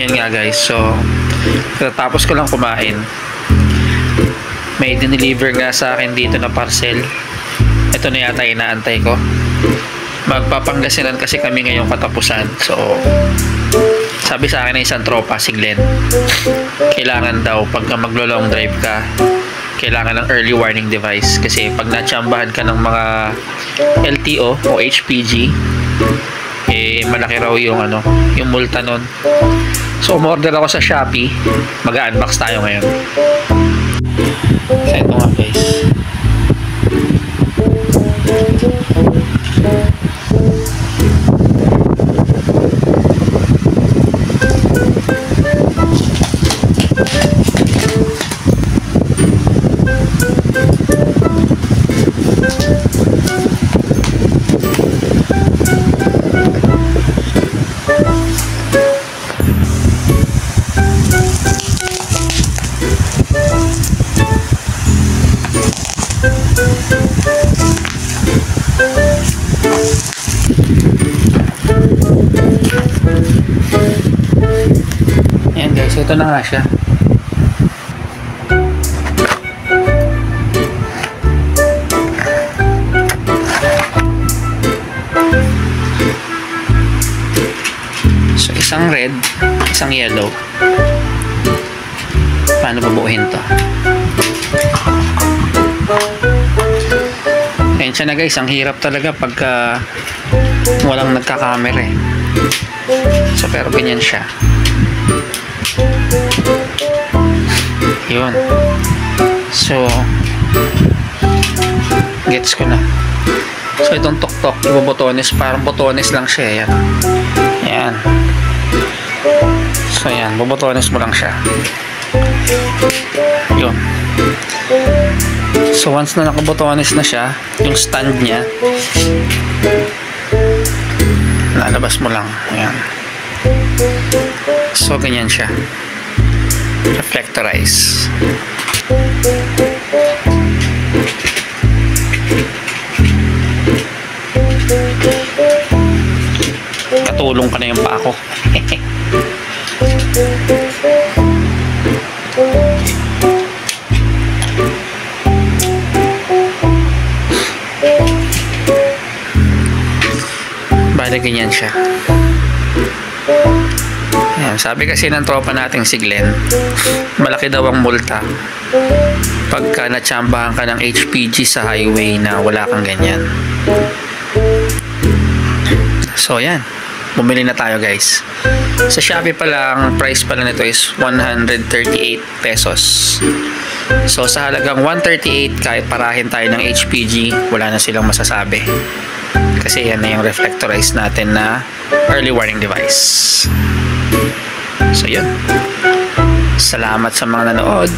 Yan nga guys, so tapos ko lang kumain, may dineliver nga sa akin dito na parcel. Ito na yata inaantay ko. Magpapangasinan kasi kami ngayong katapusan. So sabi sa akin ng isang tropa, si Glenn, kailangan daw pagka maglo-long drive ka, kailangan ng early warning device. Kasi pag natsambahan ka ng mga LTO o HPG, malaki raw yung yung multa nun. So umorder ako sa Shopee. Mag-unbox tayo ngayon. So ito nga guys. Ayan guys, ito na nga siya. So isang red, isang yellow. Paano babuuhin to? Ayan siya na guys, ang hirap talaga pagka walang nagka-camera eh. So pero ganyan siya. Yun. So gets ko na. So itong tuktok, ibobotones, parang botones lang siya. Yan. Yan. So yan, bobotones mo lang siya. Yun. So once na nakabotones na siya, yung stand niya, lalabas mo lang. Ayan. So ganyan siya. Reflectorize. Katulong pa na yung pa ako. Bale ganyan siya. Ayan, sabi kasi ng tropa nating si Glenn, malaki daw ang multa pagka natsambahan ka ng HPG sa highway na wala kang ganyan. So yan, bumili na tayo guys. Sa Shopee pa lang, price pala nito is 138 pesos. So sa halagang 138, kahit parahin tayo ng HPG, wala na silang masasabi. Kasi yan na yung reflectorize natin na early warning device. So yun. Salamat sa mga nanood.